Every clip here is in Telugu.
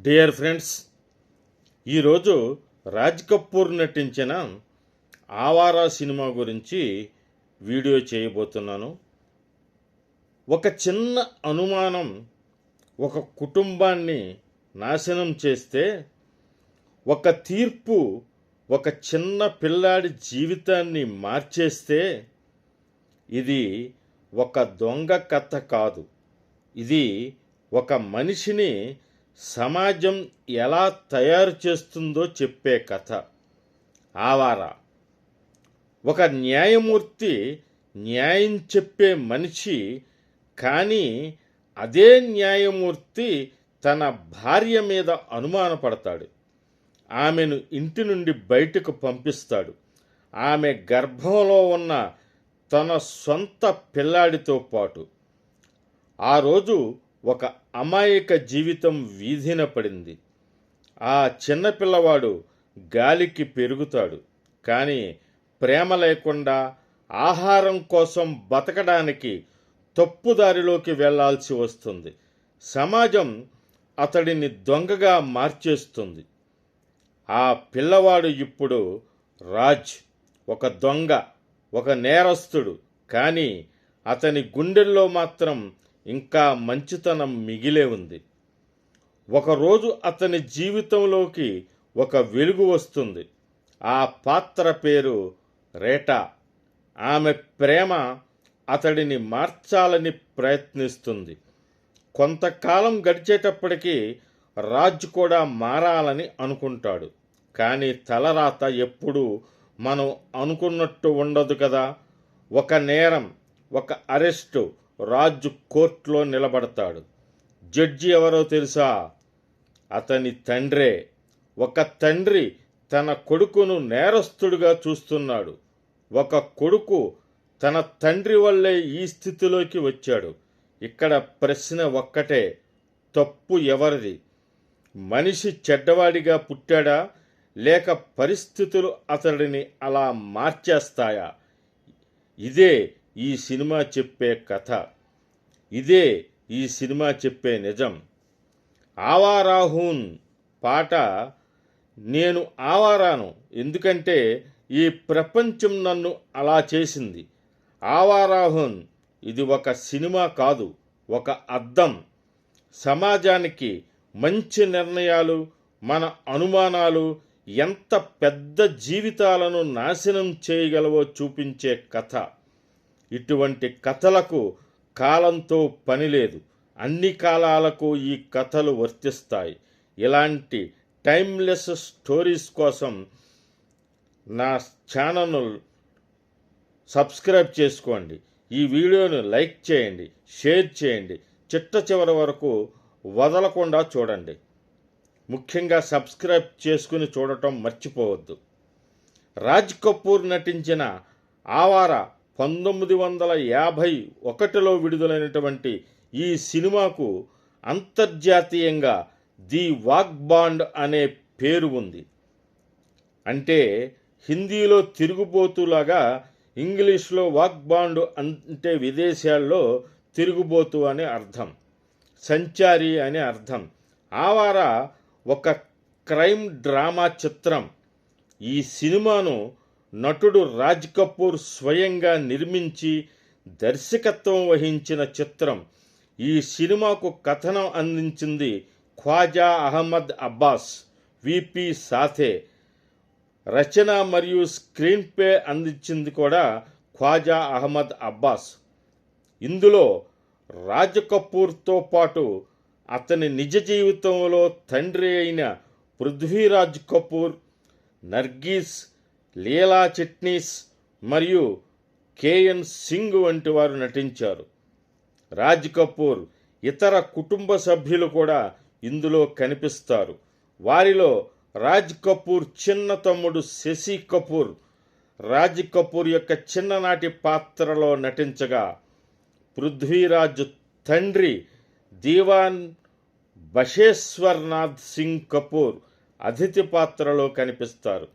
డియర్ ఫ్రెండ్స్, ఈరోజు రాజ్ కపూర్ నటించిన ఆవారా సినిమా గురించి వీడియో చేయబోతున్నాను. ఒక చిన్న అనుమానం ఒక కుటుంబాన్ని నాశనం చేస్తే, ఒక తీర్పు ఒక చిన్న పిల్లాడి జీవితాన్ని మార్చేస్తే, ఇది ఒక దొంగ కథ కాదు. ఇది ఒక మనిషిని సమాజం ఎలా తయారు చేస్తుందో చెప్పే కథ. ఆవారా. ఒక న్యాయమూర్తి న్యాయం చెప్పే మనిషి, కానీ అదే న్యాయమూర్తి తన భార్య మీద అనుమానపడతాడు. ఆమెను ఇంటి నుండి బయటకు పంపిస్తాడు. ఆమె గర్భంలో ఉన్న తన సొంత పిల్లాడితో పాటు. ఆ రోజు ఒక అమాయక జీవితం వీధిన పడింది. ఆ చిన్నపిల్లవాడు గాలికి పెరుగుతాడు, కానీ ప్రేమ లేకుండా ఆహారం కోసం బతకడానికి తప్పుదారిలోకి వెళ్లాల్సి వస్తుంది. సమాజం అతడిని దొంగగా మార్చేస్తుంది. ఆ పిల్లవాడు ఇప్పుడు రాజ్, ఒక దొంగ, ఒక నేరస్తుడు. కానీ అతని గుండెల్లో మాత్రం ఇంకా మంచితనం మిగిలే ఉంది. ఒకరోజు అతని జీవితంలోకి ఒక వెలుగు వస్తుంది. ఆ పాత్ర పేరు రేటా. ఆమె ప్రేమ అతడిని మార్చాలని ప్రయత్నిస్తుంది. కొంతకాలం గడిచేటప్పటికీ రాజ్ కూడా మారాలని అనుకుంటాడు. కానీ తలరాత ఎప్పుడూ మనం అనుకున్నట్టు ఉండదు కదా. ఒక నేరం, ఒక అరెస్టు. రాజు కోర్టులో నిలబడతాడు. జడ్జి ఎవరో తెలుసా? అతని తండ్రే. ఒక తండ్రి తన కొడుకును నేరస్తుడిగా చూస్తున్నాడు. ఒక కొడుకు తన తండ్రి వల్లే ఈ స్థితిలోకి వచ్చాడు. ఇక్కడ ప్రశ్న ఒక్కటే, తప్పు ఎవరిది? మనిషి చెడ్డవాడిగా పుట్టాడా, లేక పరిస్థితులు అతడిని అలా మార్చేస్తాయా? ఇదే ఈ సినిమా చెప్పే కథ. ఇదే ఈ సినిమా చెప్పే నిజం. ఆవారాహూన్ పాట, నేను ఆవారాను ఎందుకంటే ఈ ప్రపంచం నన్ను అలా చేసింది. ఆవారాహూన్ ఇది ఒక సినిమా కాదు, ఒక అద్దం. సమాజానికి మంచి నిర్ణయాలు, మన అనుమానాలు ఎంత పెద్ద జీవితాలను నాశనం చేయగలవో చూపించే కథ. ఇటువంటి కథలకు కాలంతో పని లేదు. అన్ని కాలాలకు ఈ కథలు వర్తిస్తాయి. ఇలాంటి టైమ్లెస్ స్టోరీస్ కోసం నా ఛానల్ను సబ్స్క్రైబ్ చేసుకోండి. ఈ వీడియోను లైక్ చేయండి, షేర్ చేయండి. చిట్ట చివరి వరకు వదలకుండా చూడండి. ముఖ్యంగా సబ్స్క్రైబ్ చేసుకుని చూడటం మర్చిపోవద్దు. రాజ్ కపూర్ నటించిన ఆవారా 1951లో విడుదలైనటువంటి ఈ సినిమాకు అంతర్జాతీయంగా ది వాగ్బాండ్ అనే పేరు ఉంది. అంటే హిందీలో తిరుగుబోతులాగా, ఇంగ్లీష్లో వాగ్బాండ్ అంటే విదేశాల్లో తిరుగుబోతు అని అర్థం, సంచారి అని అర్థం. ఆవారా ఒక క్రైమ్ డ్రామా చిత్రం. ఈ సినిమాను నటుడు రాజ్ కపూర్ స్వయంగా నిర్మించి దర్శకత్వం వహించిన చిత్రం. ఈ సినిమాకు కథనం అందించింది ఖ్వాజా అహ్మద్ అబ్బాస్, విపి సాథే. రచన మరియు స్క్రీన్ ప్లే అందించింది కూడా ఖ్వాజా అహ్మద్ అబ్బాస్. ఇందులో రాజ్ కపూర్తో పాటు అతని నిజ జీవితంలో తండ్రి అయిన పృథ్వీరాజ్ కపూర్, నర్గీస్, లీలా చిట్నీస్ మరియు కేఎన్ సింగ్ వంటి వారు నటించారు. రాజ్ కపూర్ ఇతర కుటుంబ సభ్యులు కూడా ఇందులో కనిపిస్తారు. వారిలో రాజ్ కపూర్ చిన్న తమ్ముడు శశి కపూర్ రాజ్ కపూర్ యొక్క చిన్ననాటి పాత్రలో నటించగా, పృథ్వీరాజ్ తండ్రి దీవాన్ బషేశ్వర్నాథ్ సింగ్ కపూర్ అతిథి పాత్రలో కనిపిస్తారు.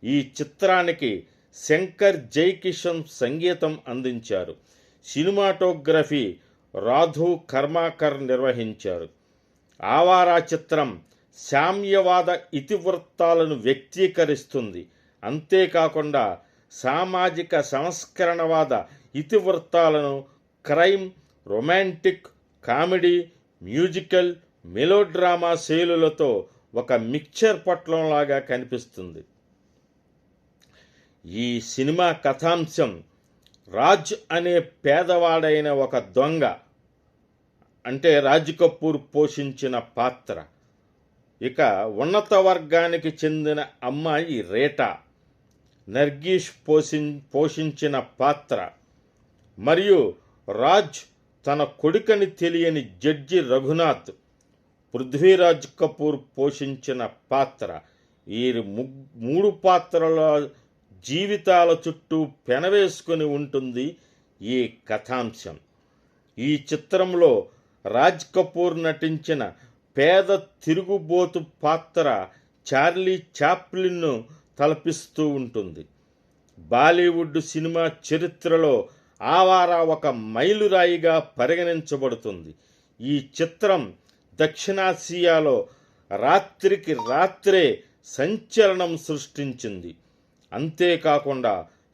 ఈ చిత్రానికి శంకర్ జైకిషన్ సంగీతం అందించారు. సినిమాటోగ్రఫీ రాధు కర్మాకర్ నిర్వహించారు. ఆవారా చిత్రం సామ్యవాద ఇతివృత్తాలను వ్యక్తీకరిస్తుంది. అంతేకాకుండా సామాజిక సంస్కరణవాద ఇతివృత్తాలను crime, romantic, comedy, musical, melodrama శైలులతో ఒక మిక్చర్ పట్లంలాగా కనిపిస్తుంది. ఈ సినిమా కథాంశం రాజ్ అనే పేదవాడైన ఒక దొంగ, అంటే రాజ్ కపూర్ పోషించిన పాత్ర, ఇక ఉన్నత వర్గానికి చెందిన అమ్మాయి రేటా, నర్గీష్ పోషించిన పాత్ర, మరియు రాజ్ తన కొడుకని తెలియని జడ్జి రఘునాథ్, పృథ్వీరాజ్ కపూర్ పోషించిన పాత్ర. ఈ మూడు పాత్రల జీవితాల చుట్టూ పెనవేసుకుని ఉంటుంది ఈ కథాంశం. ఈ చిత్రంలో రాజ్ కపూర్ నటించిన పేద తిరుగుబోతు పాత్ర చార్లీ చాప్లిన్ను తలపిస్తూ ఉంటుంది. బాలీవుడ్ సినిమా చరిత్రలో ఆవారా ఒక మైలురాయిగా పరిగణించబడుతుంది. ఈ చిత్రం దక్షిణాసియాలో రాత్రికి రాత్రే సంచలనం సృష్టించింది. అంతేకాకుండా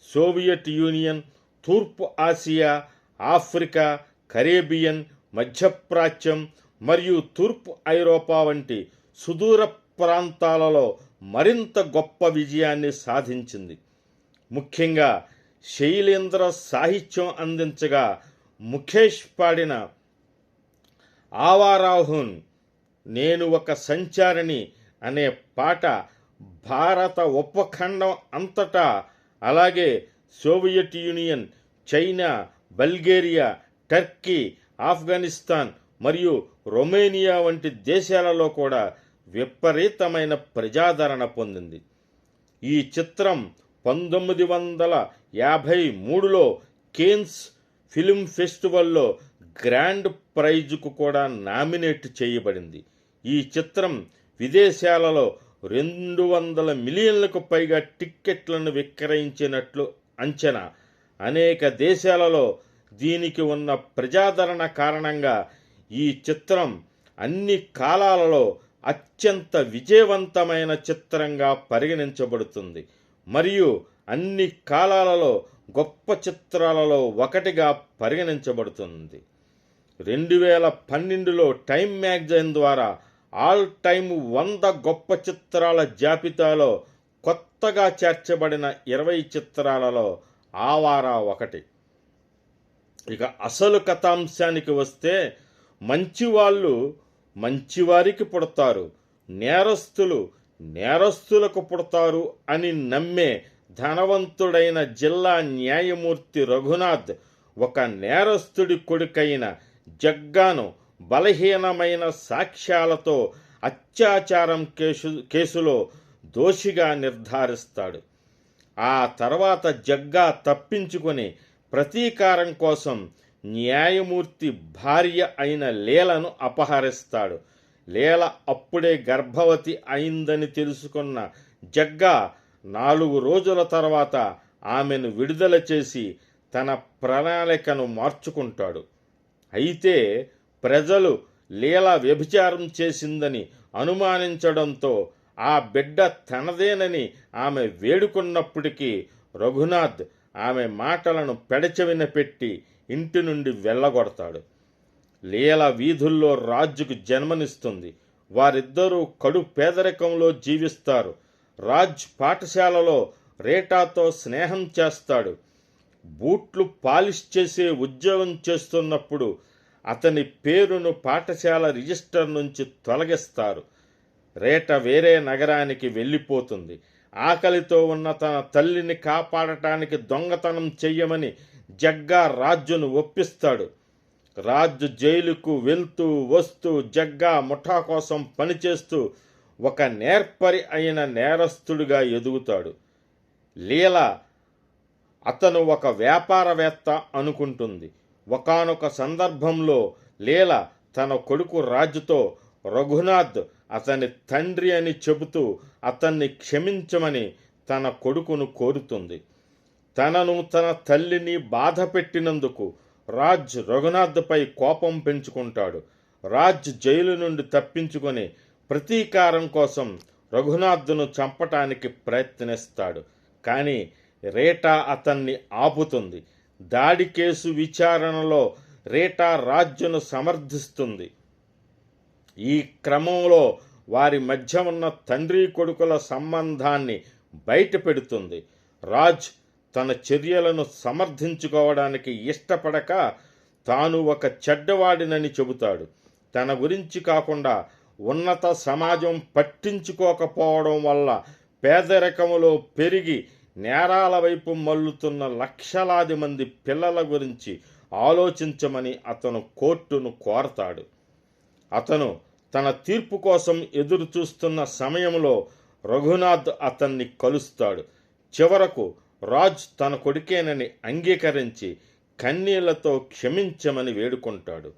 సోవియట్ యూనియన్, తూర్పు ఆసియా, ఆఫ్రికా, కరేబియన్, మధ్యప్రాచ్యం మరియు తూర్పు ఐరోపా వంటి సుదూర ప్రాంతాలలో మరింత గొప్ప విజయాన్ని సాధించింది. ముఖ్యంగా శైలేంద్ర సాహిత్యం అందించగా ముఖేష్ పాడిన ఆవారాహున్ నేను ఒక సంచారిని అనే పాట భారత ఉపఖండం అంతటా, అలాగే Soviet union, China, Bulgaria, Turkey, Afghanistan మరియు రొమేనియా వంటి దేశాలలో కూడా విపరీతమైన ప్రజాదరణ పొందింది. ఈ చిత్రం 1953లో కేన్స్ ఫిల్మ్ ఫెస్టివల్లో గ్రాండ్ ప్రైజ్కు కూడా నామినేట్ చేయబడింది. ఈ చిత్రం విదేశాలలో 200 మిలియన్లకు పైగా టిక్కెట్లను విక్రయించినట్లు అంచనా. అనేక దేశాలలో దీనికి ఉన్న ప్రజాదరణ కారణంగా ఈ చిత్రం అన్ని కాలాలలో అత్యంత విజయవంతమైన చిత్రంగా పరిగణించబడుతుంది మరియు అన్ని కాలాలలో గొప్ప చిత్రాలలో ఒకటిగా పరిగణించబడుతుంది. 2012లో టైమ్ మ్యాగజైన్ ద్వారా ఆల్ టైమ్ 100 గొప్ప చిత్రాల జాబితాలో కొత్తగా చేర్చబడిన 20 చిత్రాలలో ఆవారా ఒకటి. ఇక అసలు కథాంశానికి వస్తే, మంచివాళ్ళు మంచివారికి పుడతారు, నేరస్తులు నేరస్తులకు పుడతారు అని నమ్మే ధనవంతుడైన జిల్లా న్యాయమూర్తి రఘునాథ్ ఒక నేరస్తుడి కొడుకైన జగ్గాను బలహీనమైన సాక్ష్యాలతో అత్యాచారం కేసులో దోషిగా నిర్ధారిస్తాడు. ఆ తర్వాత జగ్గా తప్పించుకొని ప్రతీకారం కోసం న్యాయమూర్తి భార్య అయిన లీలను అపహరిస్తాడు. లీల అప్పుడే గర్భవతి అయిందని తెలుసుకున్న జగ్గా 4 రోజుల తర్వాత ఆమెను విడుదల చేసి తన ప్రణాళికను మార్చుకుంటాడు. అయితే ప్రజలు లీల వ్యభిచారం చేసిందని అనుమానించడంతో ఆ బిడ్డ తనదేనని ఆమె వేడుకున్నప్పటికీ రఘునాథ్ ఆమె మాటలను పెడచెవిన పెట్టి ఇంటి నుండి వెళ్ళగొడతాడు. లీల వీధుల్లో రాజుకు జన్మనిస్తుంది. వారిద్దరూ కడు పేదరికంలో జీవిస్తారు. రాజ్ పాఠశాలలో రేటాతో స్నేహం చేస్తాడు. బూట్లు పాలిష్ చేసే ఉద్యోగం చేస్తున్నప్పుడు అతని పేరును పాఠశాల రిజిస్టర్ నుంచి తొలగిస్తారు. రేట వేరే నగరానికి వెళ్ళిపోతుంది. ఆకలితో ఉన్న తన తల్లిని కాపాడటానికి దొంగతనం చెయ్యమని జగ్గా రాజును ఒప్పిస్తాడు. రాజు జైలుకు వెళ్తూ వస్తూ జగ్గా ముఠా కోసం పనిచేస్తూ ఒక నేర్పరి అయిన నేరస్తుడిగా ఎదుగుతాడు. లీల అతను ఒక వ్యాపారవేత్త అనుకుంటుంది. ఒకానొక సందర్భంలో లీల తన కొడుకు రాజుతో రఘునాథ్ అతని తండ్రి అని చెబుతూ అతన్ని క్షమించమని తన కొడుకును కోరుతుంది. తనను తన తల్లిని బాధ పెట్టినందుకు రాజ్ రఘునాథ్పై కోపం పెంచుకుంటాడు. రాజ్ జైలు నుండి తప్పించుకొని ప్రతీకారం కోసం రఘునాథ్ను చంపటానికి ప్రయత్నిస్తాడు. కానీ రీటా అతన్ని ఆపుతుంది. దాడి కేసు విచారణలో రీటా రాజ్ను సమర్థిస్తుంది. ఈ క్రమంలో వారి మధ్య ఉన్న తండ్రి కొడుకుల సంబంధాన్ని బయటపెడుతుంది. రాజ్ తన చర్యలను సమర్థించుకోవడానికి ఇష్టపడక తాను ఒక చెడ్డవాడినని చెబుతాడు. తన గురించి కాకుండా ఉన్నత సమాజం పట్టించుకోకపోవడం వల్ల పేదరికములో పెరిగి నేరాల వైపు మల్లుతున్న లక్షలాది మంది పిల్లల గురించి ఆలోచించమని అతను కోర్టును కోరతాడు. అతను తన తీర్పు కోసం ఎదురు చూస్తున్న సమయంలో రఘునాథ్ అతన్ని కలుస్తాడు. చివరకు రాజ్ తన కొడుకేనని అంగీకరించి కన్నీళ్లతో క్షమించమని వేడుకుంటాడు.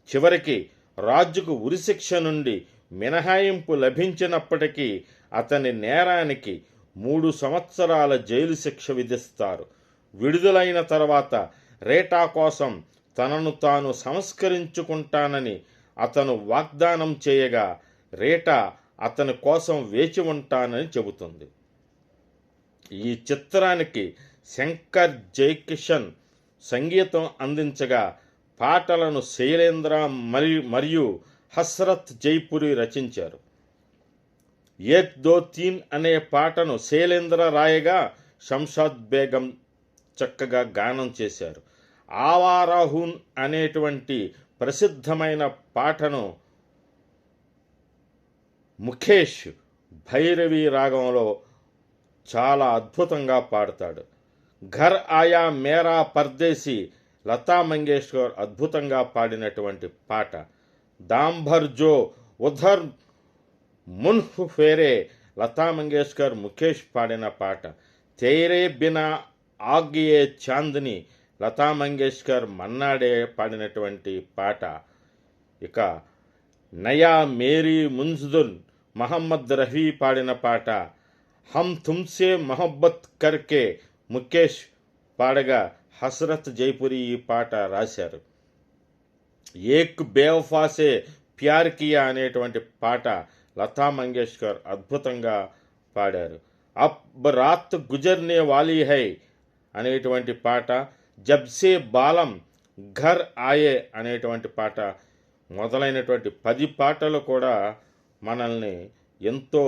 చివరికి రాజుకు ఉరిశిక్ష నుండి మినహాయింపు లభించినప్పటికీ అతని నేరానికి 3 సంవత్సరాల జైలు శిక్ష విధిస్తారు. విడుదలైన తర్వాత రీటా కోసం తనను తాను సంస్కరించుకుంటానని అతను వాగ్దానం చేయగా రీటా అతని కోసం వేచి ఉంటానని చెబుతుంది. ఈ చిత్రానికి శంకర్ జైకిషన్ సంగీతం అందించగా పాటలను శైలేంద్ర మరియు హస్రత్ జైపురి రచించారు. ఏక్ దో తీన్ అనే పాటను శైలేంద్ర రాయగా శంషాద్ బేగం చక్కగా గానం చేశారు. ఆవారాహూన్ అనేటువంటి ప్రసిద్ధమైన పాటను ముఖేష్ భైరవి రాగంలో చాలా అద్భుతంగా పాడతాడు. ఘర్ ఆయా మేరా పర్దేశీ లతా మంగేష్కర్ అద్భుతంగా పాడినటువంటి పాట. దాంభర్ జో ఉధర్ మున్హ్ ఫేరే లతా మంగేష్కర్ ముఖేష్ పాడిన పాట. తేరే బినా ఆగ్యే చాంద్ని లతా మంగేష్కర్ మన్నాడే పాడినటువంటి పాట. ఇక నయా మేరీ ముంజ్దున్ మహమ్మద్ రఫీ పాడిన పాట. హమ్ తుమ్సే మొహబ్బత్ కర్కే ముఖేష్ పాడగా హస్రత్ జైపురి ఈ పాట రాశారు. ఏక్ బేవఫాసే ప్యార్ కియా అనేటువంటి పాట లతా మంగేష్కర్ అద్భుతంగా పాడారు. అబ్ రాత్ గుజర్నే వాలీ హై అనేటువంటి పాట, జబ్సే బాలం ఘర్ ఆయే అనేటువంటి పాట మొదలైనటువంటి 10 పాటలు కూడా మనల్ని ఎంతో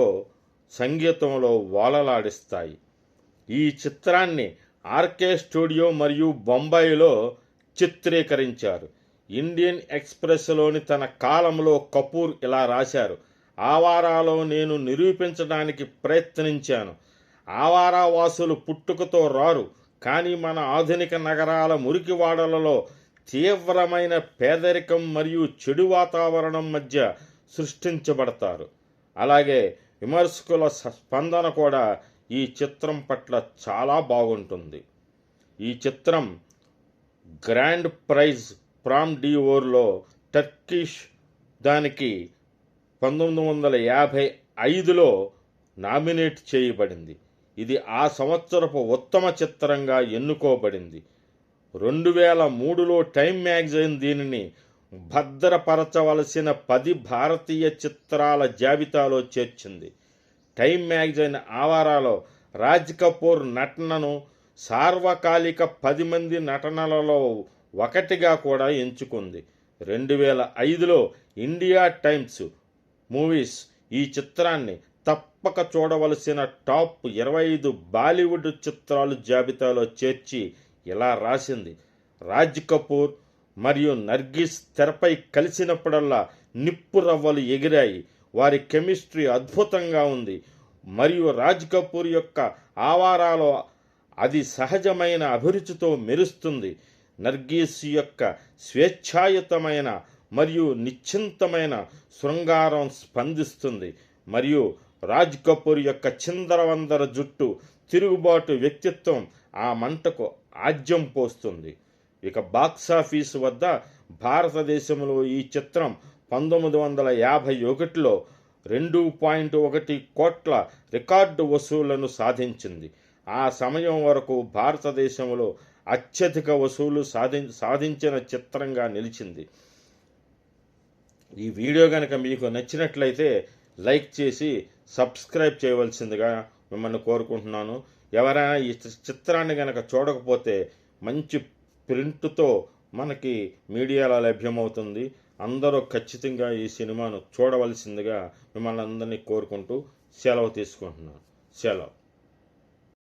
సంగీతంలో వాలలాడిస్తాయి. ఈ చిత్రాన్ని ఆర్కే స్టూడియో మరియు బొంబాయిలో చిత్రీకరించారు. ఇండియన్ ఎక్స్ప్రెస్లోని తన కాలంలో కపూర్ ఇలా రాశారు: ఆవారాలో నేను నిరూపించడానికి ప్రయత్నించాను. ఆవారా వాసులు పుట్టుకతో రారు, కానీ మన ఆధునిక నగరాల మురికివాడలలో తీవ్రమైన పేదరికం మరియు చెడు వాతావరణం మధ్య సృష్టించబడతారు. అలాగే విమర్శకుల స్పందన కూడా ఈ చిత్రం పట్ల చాలా బాగుంటుంది. ఈ చిత్రం గ్రాండ్ ప్రైజ్ ప్రామ్ డివోర్లో టర్కిష్ దానికి 1955లో నామినేట్ చేయబడింది. ఇది ఆ సంవత్సరపు ఉత్తమ చిత్రంగా ఎన్నుకోబడింది. 2003లో టైమ్ మ్యాగజైన్ దీనిని భద్రపరచవలసిన 10 భారతీయ చిత్రాల జాబితాలో చేర్చింది. టైమ్ మ్యాగజైన్ ఆవారాలో రాజ్ కపూర్ నటనను సార్వకాలిక 10 మంది నటనలలో ఒకటిగా కూడా ఎంచుకుంది. 2005లో ఇండియా టైమ్స్ మూవీస్ ఈ చిత్రాన్ని తప్పక చూడవలసిన టాప్ 25 బాలీవుడ్ చిత్రాలు జాబితాలో చేర్చి ఇలా రాసింది: రాజ్ కపూర్ మరియు నర్గిస్ తెరపై కలిసినప్పుడల్లా నిప్పు రవ్వలు ఎగిరాయి. వారి కెమిస్ట్రీ అద్భుతంగా ఉంది మరియు రాజ్ కపూర్ యొక్క ఆవారాలో అది సహజమైన అభిరుచితో మెరుస్తుంది. నర్గీస్ యొక్క స్వేచ్ఛాయుతమైన మరియు నిశ్చింతమైన శృంగారం స్పందిస్తుంది మరియు రాజ్ కపూర్ యొక్క చిందరవందర జుట్టు తిరుగుబాటు వ్యక్తిత్వం ఆ మంటకు ఆజ్యం పోస్తుంది. ఇక బాక్సాఫీసు వద్ద భారతదేశంలో ఈ చిత్రం 1951లో 2.1 కోట్ల రికార్డు వసూళ్లను సాధించింది. ఆ సమయం వరకు భారతదేశంలో అత్యధిక వసూలు సాధించిన చిత్రంగా నిలిచింది. ఈ వీడియో కనుక మీకు నచ్చినట్లయితే లైక్ చేసి సబ్స్క్రైబ్ చేయవలసిందిగా మిమ్మల్ని కోరుకుంటున్నాను. ఎవరైనా ఈ చిత్రాన్ని కనుక చూడకపోతే మంచి ప్రింట్తో మనకి మీడియాలో లభ్యమవుతుంది. అందరూ ఖచ్చితంగా ఈ సినిమాను చూడవలసిందిగా మిమ్మల్ని అందరినీ కోరుకుంటూ సెలవు తీసుకుంటున్నాను. సెలవు.